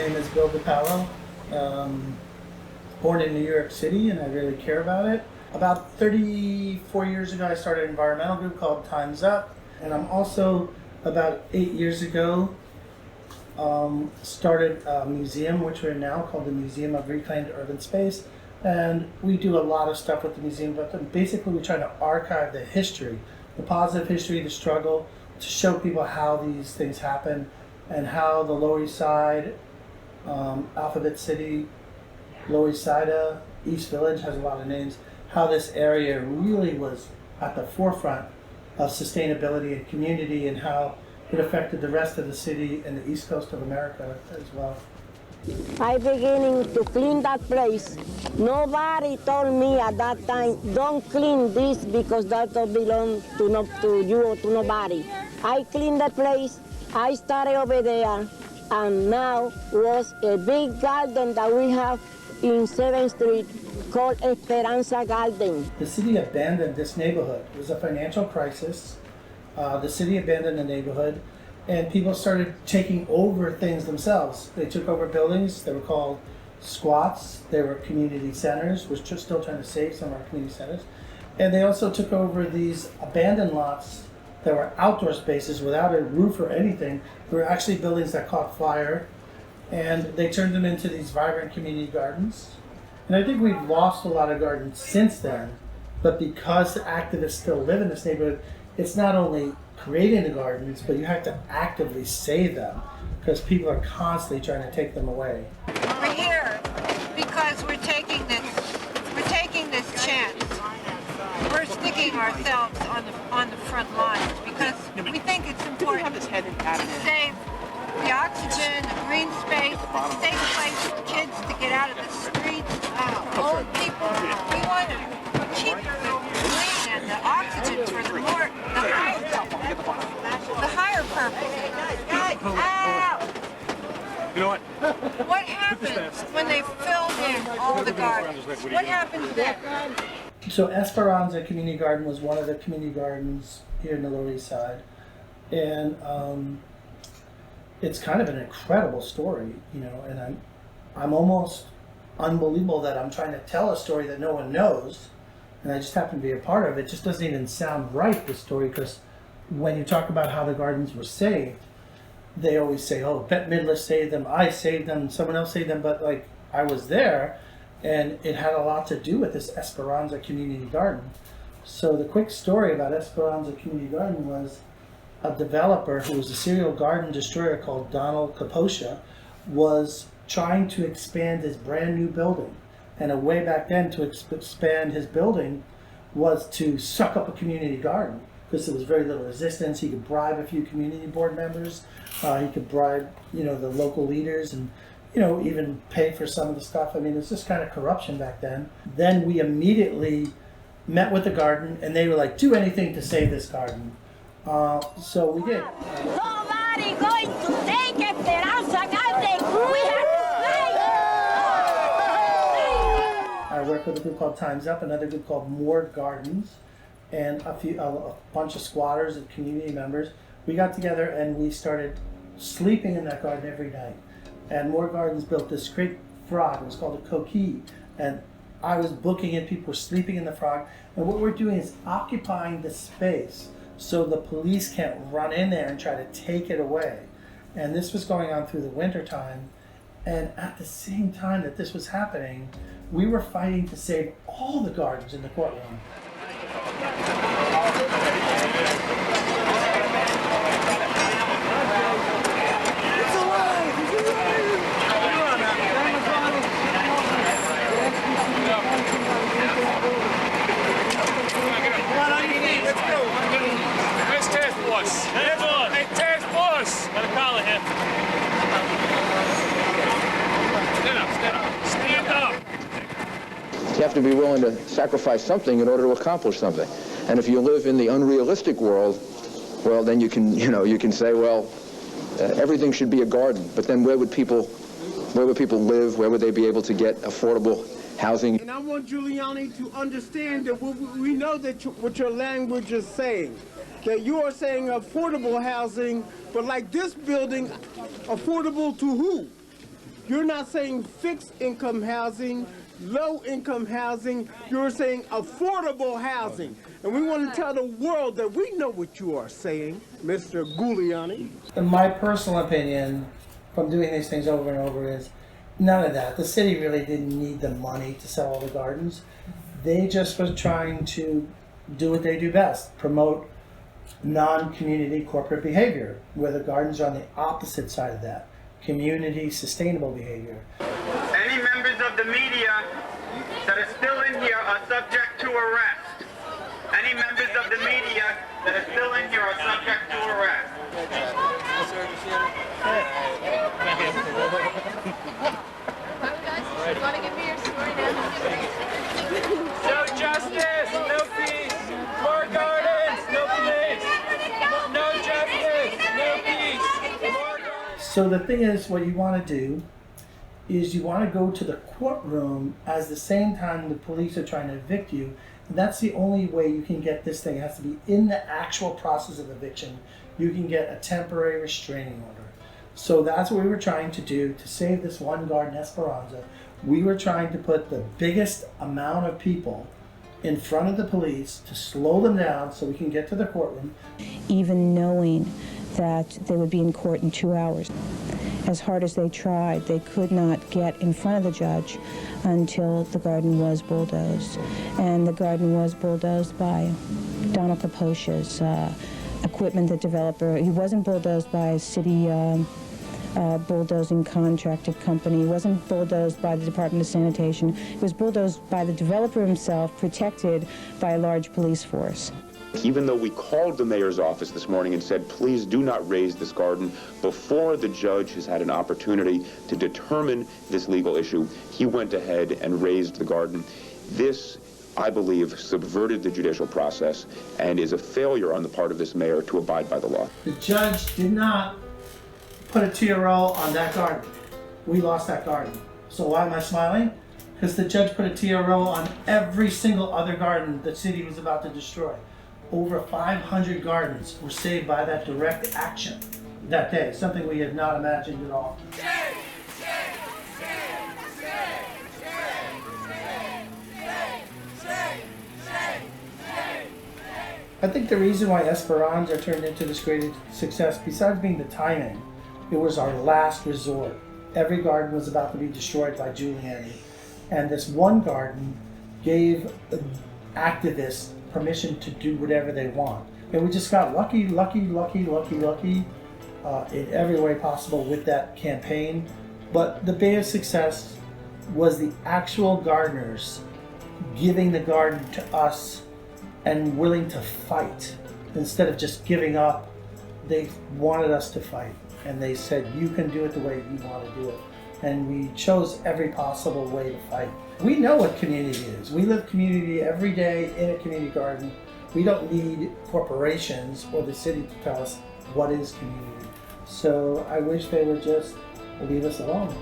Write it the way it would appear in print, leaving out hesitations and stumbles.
name is Bill DiPaolo. Born in New York City, and I really care about it. About 34 years ago, I started an environmental group called Time's Up, and I'm also, about 8 years ago, started a museum, which we're in now, called the Museum of Reclaimed Urban Space. And we do a lot of stuff with the museum, but basically we try to archive the history, the positive history, the struggle, to show people how these things happen and how the Lower East Side, Alphabet City, Lower East Side, East Village has a lot of names, how this area really was at the forefront of sustainability and community, and how it affected the rest of the city and the East Coast of America as well. I beginning to clean that place. Nobody told me at that time, don't clean this because that don't belong to you or to nobody. I cleaned the place, I started over there, and now was a big garden that we have in 7th Street called Esperanza Garden. The city abandoned this neighborhood. It was a financial crisis. The city abandoned the neighborhood, and people started taking over things themselves. They took over buildings. They were called squats. They were community centers. We're still trying to save some of our community centers. And they also took over these abandoned lots that were outdoor spaces without a roof or anything. They were actually buildings that caught fire, and they turned them into these vibrant community gardens. And I think we've lost a lot of gardens since then, but because the activists still live in this neighborhood, it's not only creating the gardens, but you have to actively save them because people are constantly trying to take them away. We're here because we're taking this chance. We're sticking ourselves on the front lines because we think it's important to save the oxygen, the green space, the safe place for kids to get out of the streets, old people. We want to keep the green and the oxygen for the higher purpose. Ow! You know what? What happens when they fill in all the gardens? What happens then? So Esperanza Community Garden was one of the community gardens here in the Lower East Side, and it's kind of an incredible story, you know, and I'm almost unbelievable that I'm trying to tell a story that no one knows, and I just happen to be a part of it. It just doesn't even sound right, this story, because when you talk about how the gardens were saved, they always say, oh, Bette Midler saved them, I saved them, someone else saved them, but like, I was there, and it had a lot to do with this Esperanza Community Garden. So the quick story about Esperanza Community Garden was a developer who was a serial garden destroyer called Donald Kaposha was trying to expand his brand new building. And a way back then to expand his building was to suck up a community garden, because there was very little resistance. He could bribe a few community board members. He could bribe, you know, the local leaders, and, you know, even pay for some of the stuff. I mean, it was just kind of corruption back then. Then we immediately met with the garden, and they were like, do anything to save this garden. So we did. Nobody going to take Esperanza Garden. We have to fight. I work with a group called Time's Up, another group called More Gardens, and a bunch of squatters and community members. We got together and we started sleeping in that garden every night. And More Gardens built this great frog. It was called a coquille. And I was booking it. People were sleeping in the frog. And what we're doing is occupying the space so the police can't run in there and try to take it away. And this was going on through the winter time. And at the same time that this was happening, we were fighting to save all the gardens in the courtroom. You have to be willing to sacrifice something in order to accomplish something. And if you live in the unrealistic world, well, then you can say, well, everything should be a garden. But then where would people live? Where would they be able to get affordable housing? And I want Giuliani to understand that we know that what your language is saying, that you are saying affordable housing, but like this building, affordable to who? You're not saying fixed income housing, low income housing, you're saying affordable housing. And we want to tell the world that we know what you are saying, Mr. Giuliani. In my personal opinion, from doing these things over and over, is none of that. The city really didn't need the money to sell all the gardens. They just were trying to do what they do best, promote non-community corporate behavior, where the gardens are on the opposite side of that, community sustainable behavior. Any members of the media that are still in here are subject to arrest. Any members of the media that are still in here are subject to arrest. You want to give me your story now? No justice, no peace. More gardens, no police. No justice, no peace. More gardens. So the thing is, what you want to do is you want to go to the courtroom as the same time the police are trying to evict you. And that's the only way you can get this thing. It has to be in the actual process of eviction. You can get a temporary restraining order. So that's what we were trying to do to save this one garden, Esperanza. We were trying to put the biggest amount of people in front of the police to slow them down so we can get to the courtroom. Even knowing that they would be in court in 2 hours. As hard as they tried, they could not get in front of the judge until the garden was bulldozed. And the garden was bulldozed by Donald Kaposha's equipment, the developer. He wasn't bulldozed by a city bulldozing contracted company. It wasn't bulldozed by the Department of Sanitation. It was bulldozed by the developer himself, protected by a large police force. Even though we called the mayor's office this morning and said, please do not raise this garden before the judge has had an opportunity to determine this legal issue, he went ahead and raised the garden. This, I believe, subverted the judicial process and is a failure on the part of this mayor to abide by the law. The judge did not put a TRO on that garden. We lost that garden. So why am I smiling? Because the judge put a TRO on every single other garden the city was about to destroy. Over 500 gardens were saved by that direct action that day, something we had not imagined at all. I think the reason why Esperanza turned into this great success, besides being the timing, it was our last resort. Every garden was about to be destroyed by Giuliani, and this one garden gave activists permission to do whatever they want. And we just got lucky in every way possible with that campaign. But the biggest success was the actual gardeners giving the garden to us and willing to fight. Instead of just giving up, they wanted us to fight. And they said, you can do it the way you want to do it. And we chose every possible way to fight. We know what community is. We live community every day in a community garden. We don't need corporations or the city to tell us what is community. So I wish they would just leave us alone.